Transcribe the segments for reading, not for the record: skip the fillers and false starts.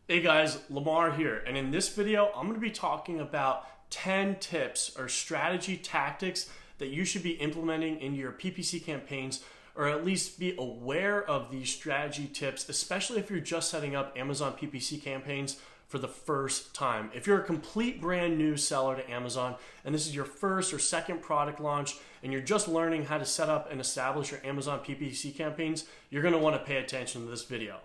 Hey guys, Lamar here, and in this video, I'm going to be talking about 10 tips or strategy tactics that you should be implementing into your PPC campaigns, or at least be aware of these strategy tips, especially if you're just setting up Amazon PPC campaigns for the first time. If you're a complete brand new seller to Amazon, and this is your first or second product launch, and you're just learning how to set up and establish your Amazon PPC campaigns, you're going to want to pay attention to this video.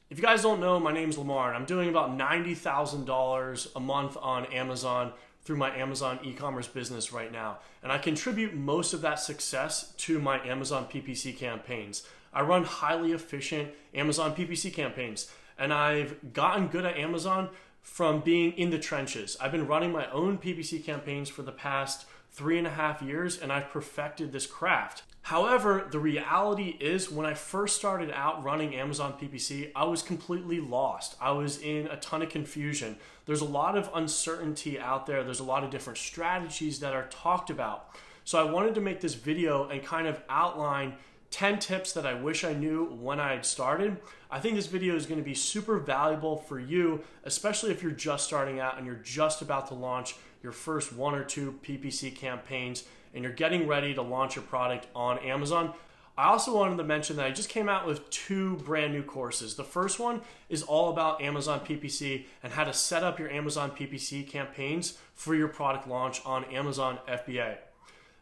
If you guys don't know, my name's Lamar, and I'm doing about $90,000 a month on Amazon through my Amazon e-commerce business right now. And I contribute most of that success to my Amazon PPC campaigns. I run highly efficient Amazon PPC campaigns, and I've gotten good at Amazon from being in the trenches. I've been running my own PPC campaigns for the past 3.5 years, and I've perfected this craft. However, the reality is when I first started out running Amazon PPC, I was completely lost. I was in a ton of confusion. There's a lot of uncertainty out there. There's a lot of different strategies that are talked about. So I wanted to make this video and kind of outline 10 tips that I wish I knew when I had started. I think this video is going to be super valuable for you, especially if you're just starting out and you're just about to launch your first 1 or 2 PPC campaigns and you're getting ready to launch your product on Amazon. I also wanted to mention that I just came out with 2 brand new courses. The first one is all about Amazon PPC and how to set up your Amazon PPC campaigns for your product launch on Amazon FBA.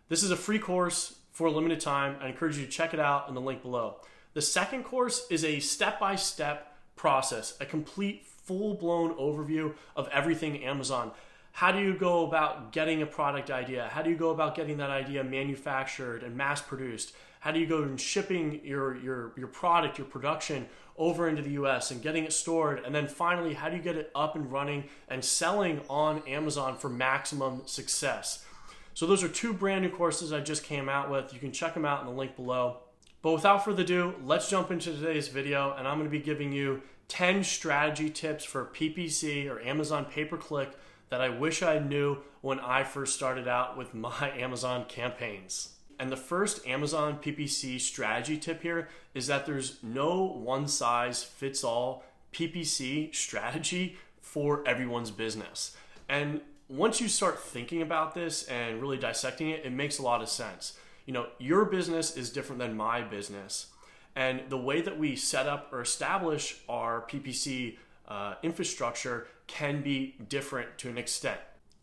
This is a free course for a limited time. I encourage you to check it out in the link below. The second course is a step-by-step process, a complete full-blown overview of everything Amazon. How do you go about getting a product idea? How do you go about getting that idea manufactured and mass produced? How do you go and shipping your product, your production over into the US and getting it stored? And then finally, how do you get it up and running and selling on Amazon for maximum success? So those are 2 brand new courses I just came out with. You can check them out in the link below. But without further ado, let's jump into today's video, and I'm going to be giving you 10 strategy tips for PPC or Amazon pay-per-click that I wish I knew when I first started out with my Amazon campaigns. And the first Amazon PPC strategy tip here is that there's no one-size-fits-all PPC strategy for everyone's business. And once you start thinking about this and really dissecting it, it makes a lot of sense. You know, your business is different than my business. And the way that we set up or establish our PPC infrastructure can be different to an extent.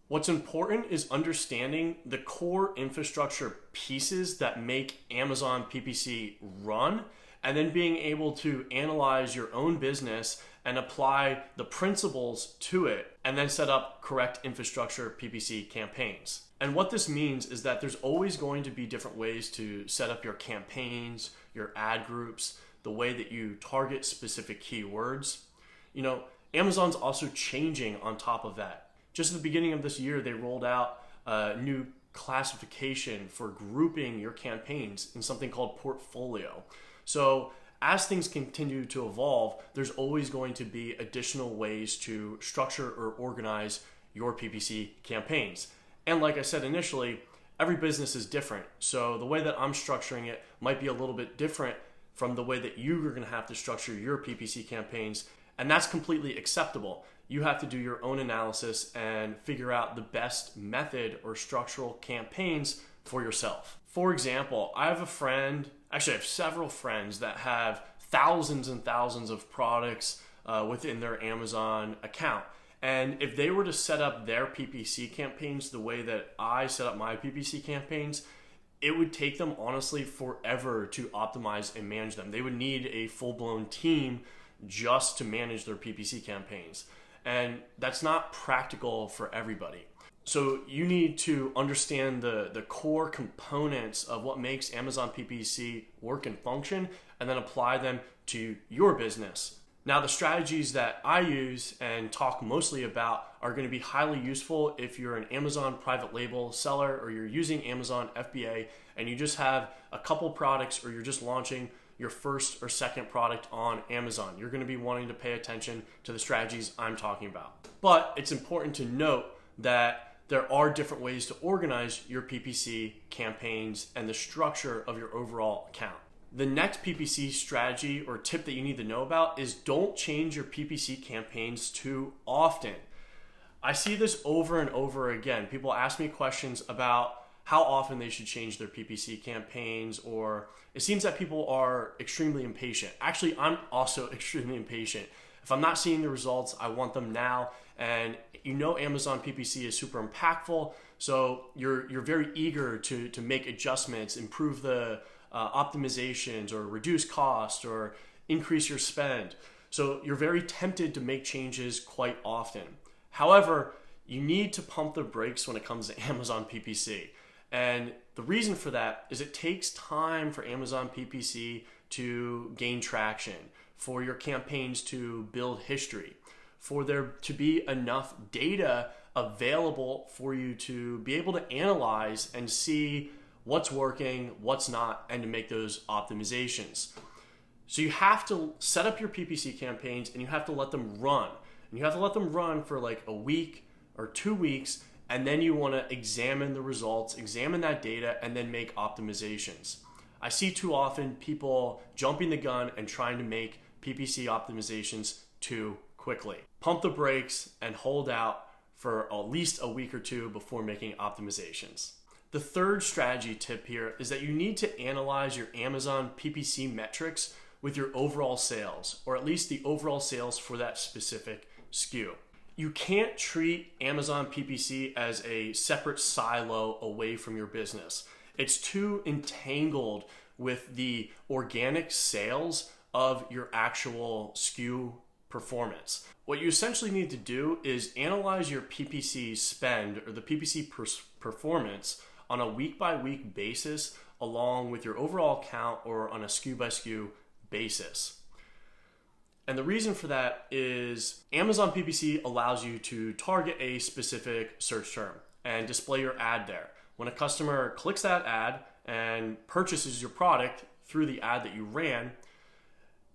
What's important is understanding the core infrastructure pieces that make Amazon PPC run, and then being able to analyze your own business and apply the principles to it, and then set up correct infrastructure PPC campaigns. And what this means is that there's always going to be different ways to set up your campaigns, your ad groups, the way that you target specific keywords. You know, Amazon's also changing on top of that. Just at the beginning of this year, they rolled out a new classification for grouping your campaigns in something called portfolio. So as things continue to evolve, there's always going to be additional ways to structure or organize your PPC campaigns. And like I said initially, every business is different. So the way that I'm structuring it might be a little bit different from the way that you're going to have to structure your PPC campaigns. And that's completely acceptable. You have to do your own analysis and figure out the best method or structural campaigns for yourself. For example, I have several friends that have thousands and thousands of products within their Amazon account. And if they were to set up their PPC campaigns the way that I set up my PPC campaigns, it would take them honestly forever to optimize and manage them. They would need a full-blown team just to manage their PPC campaigns. And that's not practical for everybody. So you need to understand the core components of what makes Amazon PPC work and function, and then apply them to your business. Now, the strategies that I use and talk mostly about are going to be highly useful if you're an Amazon private label seller, or you're using Amazon FBA and you just have a couple products, or you're just launching your first or second product on Amazon. You're going to be wanting to pay attention to the strategies I'm talking about. But it's important to note that there are different ways to organize your PPC campaigns and the structure of your overall account. The next PPC strategy or tip that you need to know about is don't change your PPC campaigns too often. I see this over and over again. People ask me questions about how often they should change their PPC campaigns, or it seems that people are extremely impatient. Actually, I'm also extremely impatient. If I'm not seeing the results, I want them now. And you know Amazon PPC is super impactful, so you're very eager to make adjustments, improve the optimizations, or reduce cost, or increase your spend. So you're very tempted to make changes quite often. However, you need to pump the brakes when it comes to Amazon PPC. And the reason for that is it takes time for Amazon PPC to gain traction, for your campaigns to build history, for there to be enough data available for you to be able to analyze and see what's working, what's not, and to make those optimizations. So you have to set up your PPC campaigns and you have to let them run. And you have to let them run for like a week or 2 weeks, and then you want to examine the results, examine that data, and then make optimizations. I see too often people jumping the gun and trying to make PPC optimizations too quickly. Pump the brakes and hold out for at least a week or two before making optimizations. The third strategy tip here is that you need to analyze your Amazon PPC metrics with your overall sales, or at least the overall sales for that specific SKU. You can't treat Amazon PPC as a separate silo away from your business. It's too entangled with the organic sales of your actual SKU performance. What you essentially need to do is analyze your PPC spend or the PPC performance on a week-by-week basis along with your overall count or on a SKU-by-SKU basis. And the reason for that is Amazon PPC allows you to target a specific search term and display your ad there. When a customer clicks that ad and purchases your product through the ad that you ran,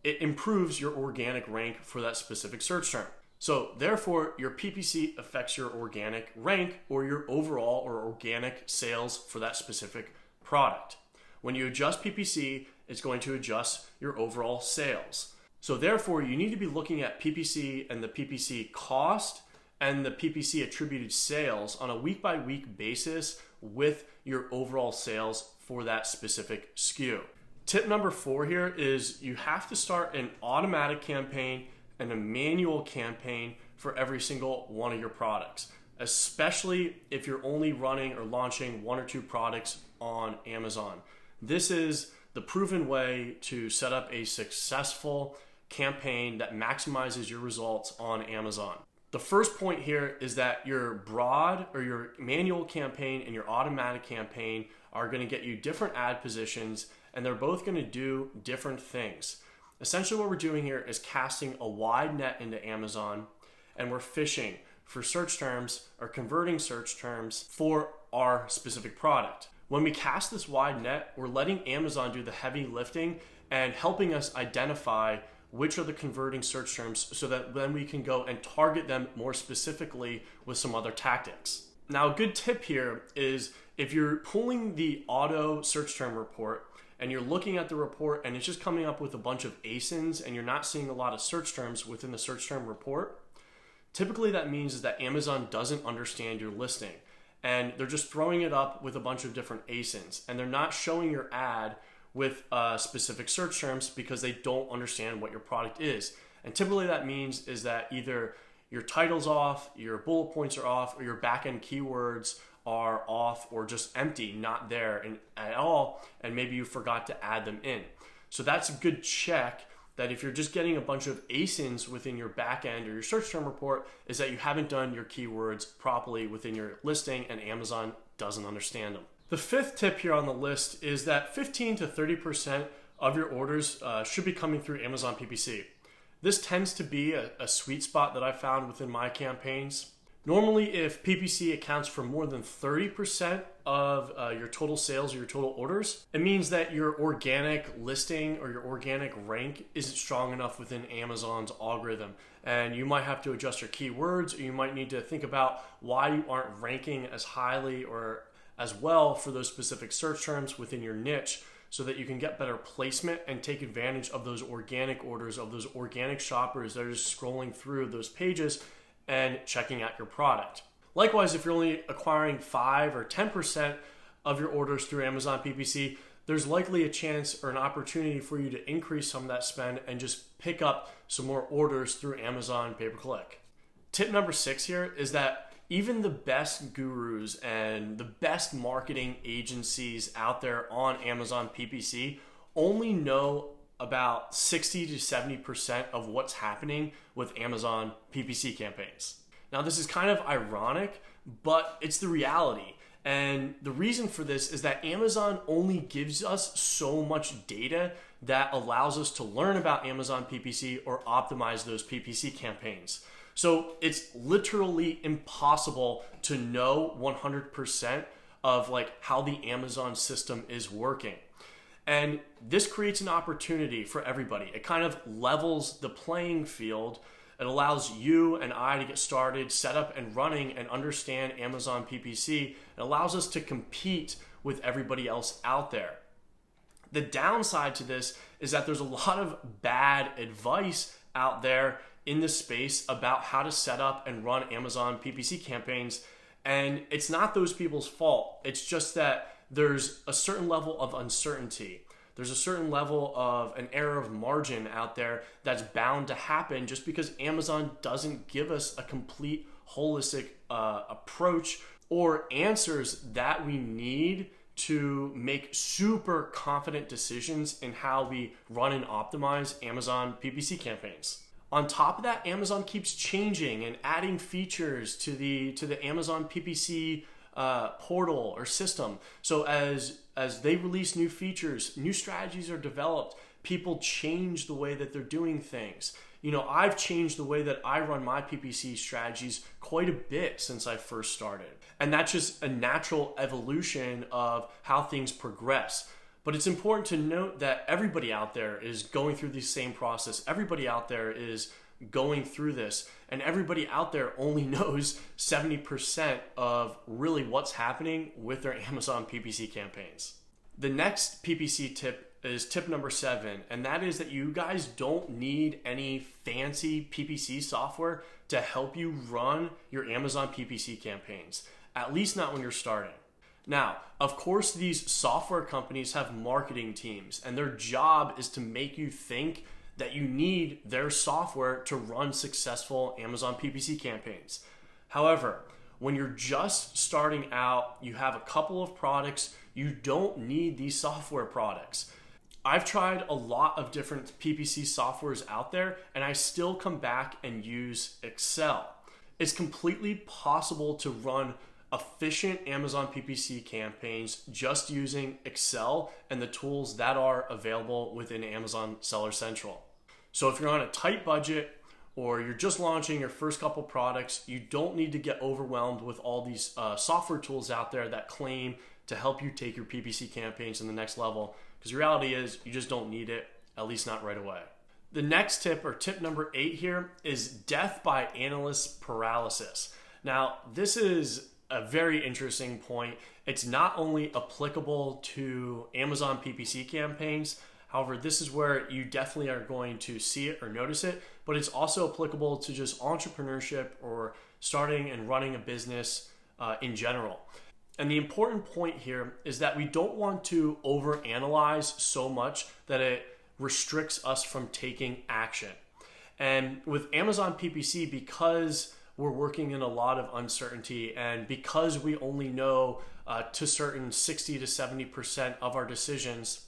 it improves your organic rank for that specific search term. So therefore, your PPC affects your organic rank or your overall or organic sales for that specific product. When you adjust PPC, it's going to adjust your overall sales. So therefore, you need to be looking at PPC and the PPC cost and the PPC attributed sales on a week-by-week basis with your overall sales for that specific SKU. Tip number 4 here is you have to start an automatic campaign and a manual campaign for every single one of your products, especially if you're only running or launching 1 or 2 products on Amazon. This is the proven way to set up a successful campaign that maximizes your results on Amazon. The first point here is that your broad or your manual campaign and your automatic campaign are going to get you different ad positions, and they're both going to do different things. Essentially what we're doing here is casting a wide net into Amazon, and we're fishing for search terms or converting search terms for our specific product. When we cast this wide net, we're letting Amazon do the heavy lifting and helping us identify which are the converting search terms so that then we can go and target them more specifically with some other tactics. Now, a good tip here is if you're pulling the auto search term report and you're looking at the report and it's just coming up with a bunch of ASINs and you're not seeing a lot of search terms within the search term report, typically that means is that Amazon doesn't understand your listing and they're just throwing it up with a bunch of different ASINs and they're not showing your ad with specific search terms because they don't understand what your product is. And typically that means is that either your title's off, your bullet points are off, or your backend keywords are off or just empty, not there at all, and maybe you forgot to add them in. So that's a good check that if you're just getting a bunch of ASINs within your backend or your search term report, is that you haven't done your keywords properly within your listing and Amazon doesn't understand them. The 5th tip here on the list is that 15 to 30% of your orders should be coming through Amazon PPC. This tends to be a sweet spot that I found within my campaigns. Normally, if PPC accounts for more than 30% of your total sales or your total orders, it means that your organic listing or your organic rank isn't strong enough within Amazon's algorithm. And you might have to adjust your keywords, or you might need to think about why you aren't ranking as highly or as well for those specific search terms within your niche. so that you can get better placement and take advantage of those organic orders, of those organic shoppers that are just scrolling through those pages and checking out your product. Likewise, if you're only acquiring 5 or 10% of your orders through Amazon PPC, there's likely a chance or an opportunity for you to increase some of that spend and just pick up some more orders through Amazon pay-per-click. Tip number 6 here is that even the best gurus and the best marketing agencies out there on Amazon PPC only know about 60 to 70% of what's happening with Amazon PPC campaigns. Now, this is kind of ironic, but it's the reality. And the reason for this is that Amazon only gives us so much data that allows us to learn about Amazon PPC or optimize those PPC campaigns. So it's literally impossible to know 100% of like how the Amazon system is working. And this creates an opportunity for everybody. It kind of levels the playing field. It allows you and I to get started, set up and running and understand Amazon PPC. It allows us to compete with everybody else out there. The downside to this is that there's a lot of bad advice out there in this space about how to set up and run Amazon PPC campaigns. And it's not those people's fault. It's just that there's a certain level of uncertainty. There's a certain level of an error of margin out there that's bound to happen just because Amazon doesn't give us a complete holistic approach or answers that we need to make super confident decisions in how we run and optimize Amazon PPC campaigns. On top of that, Amazon keeps changing and adding features to the Amazon PPC portal or system. So as they release new features, new strategies are developed, people change the way that they're doing things. You know, I've changed the way that I run my PPC strategies quite a bit since I first started. And that's just a natural evolution of how things progress. But it's important to note that everybody out there is going through the same process. Everybody out there is going through this, and everybody out there only knows 70% of really what's happening with their Amazon PPC campaigns. The next PPC tip is tip number 7, and that is that you guys don't need any fancy PPC software to help you run your Amazon PPC campaigns, at least not when you're starting. Now, of course, these software companies have marketing teams, and their job is to make you think that you need their software to run successful Amazon PPC campaigns. However, when you're just starting out, you have a couple of products, you don't need these software products. I've tried a lot of different PPC softwares out there, and I still come back and use Excel. It's completely possible to run efficient Amazon PPC campaigns just using Excel and the tools that are available within Amazon Seller Central. So if you're on a tight budget or you're just launching your first couple products, you don't need to get overwhelmed with all these software tools out there that claim to help you take your PPC campaigns to the next level, because the reality is you just don't need it, at least not right away. The next tip, or tip number 8 here, is death by analyst paralysis. Now, this is a very interesting point. It's not only applicable to Amazon PPC campaigns. However, this is where you definitely are going to see it or notice it, but it's also applicable to just entrepreneurship or starting and running a business in general. And the important point here is that we don't want to overanalyze so much that it restricts us from taking action. And with Amazon PPC, because we're working in a lot of uncertainty, and because we only know to certain 60 to 70% of our decisions,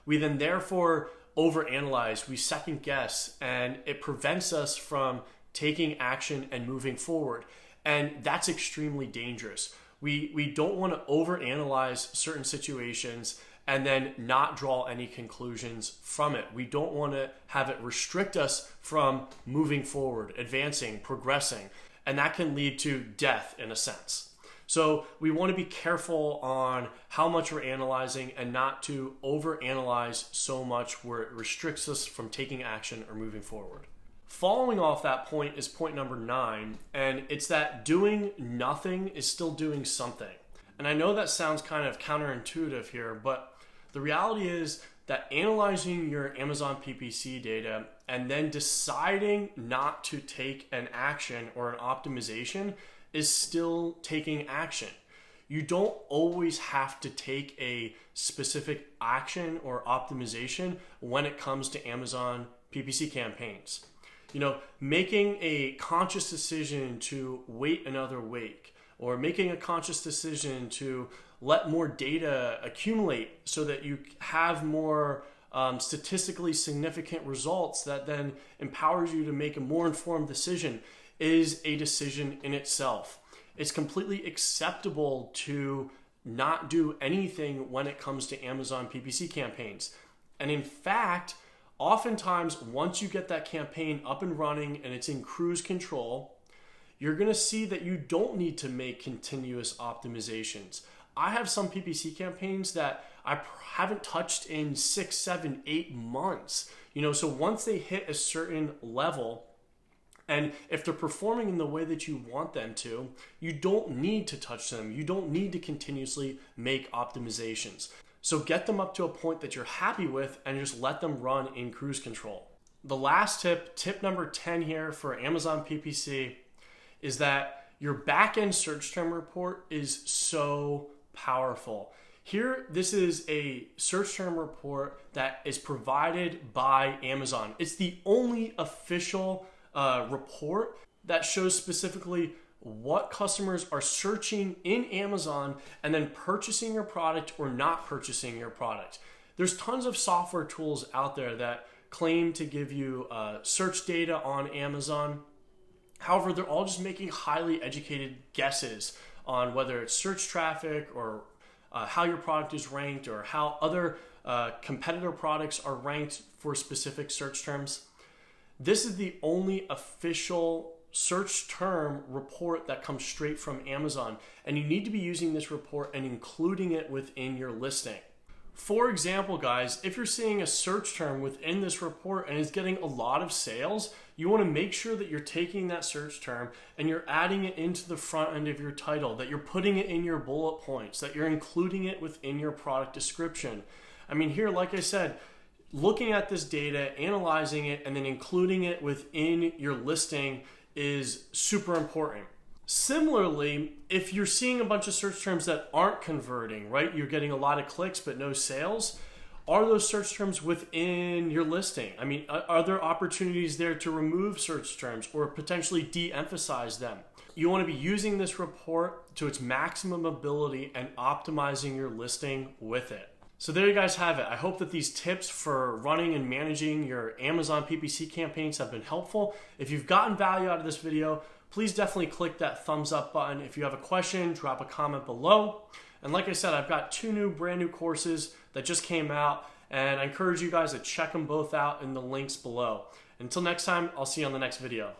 we then therefore overanalyze, we second guess, and it prevents us from taking action and moving forward. And that's extremely dangerous. We don't want to overanalyze certain situations and then not draw any conclusions from it. We don't want to have it restrict us from moving forward, advancing, progressing, and that can lead to death in a sense. So we want to be careful on how much we're analyzing and not to overanalyze so much where it restricts us from taking action or moving forward. Following off that point is point number 9, and it's that doing nothing is still doing something. And I know that sounds kind of counterintuitive here, but The reality is that analyzing your Amazon PPC data and then deciding not to take an action or an optimization is still taking action. You don't always have to take a specific action or optimization when it comes to Amazon PPC campaigns. You know, making a conscious decision to wait another week, or making a conscious decision to let more data accumulate so that you have more statistically significant results that then empowers you to make a more informed decision is a decision in itself. It's completely acceptable to not do anything when it comes to Amazon PPC campaigns. And in fact, oftentimes once you get that campaign up and running and it's in cruise control, you're going to see that you don't need to make continuous optimizations. I have some PPC campaigns that I haven't touched in 6, 7, 8 months. You know, so once they hit a certain level, and if they're performing in the way that you want them to, you don't need to touch them. You don't need to continuously make optimizations. So get them up to a point that you're happy with and just let them run in cruise control. The last tip number 10 here for Amazon PPC, is that your backend search term report is so powerful. Here, this is a search term report that is provided by Amazon. It's the only official report that shows specifically what customers are searching in Amazon and then purchasing your product or not purchasing your product. There's tons of software tools out there that claim to give you search data on Amazon. However, they're all just making highly educated guesses on whether it's search traffic or how your product is ranked or how other competitor products are ranked for specific search terms. This is the only official search term report that comes straight from Amazon, and you need to be using this report and including it within your listing. For example, guys, if you're seeing a search term within this report and is getting a lot of sales, you want to make sure that you're taking that search term and you're adding it into the front end of your title, that you're putting it in your bullet points, that you're including it within your product description. I mean, here, like I said, looking at this data, analyzing it, and then including it within your listing is super important. Similarly, if you're seeing a bunch of search terms that aren't converting, right? You're getting a lot of clicks but no sales. Are those search terms within your listing? I mean, are there opportunities there to remove search terms or potentially de-emphasize them? You want to be using this report to its maximum ability and optimizing your listing with it. So there you guys have it. I hope that these tips for running and managing your Amazon PPC campaigns have been helpful. If you've gotten value out of this video, please definitely click that thumbs up button. If you have a question, drop a comment below. And like I said, I've got 2 brand new courses that just came out, and I encourage you guys to check them both out in the links below. Until next time, I'll see you on the next video.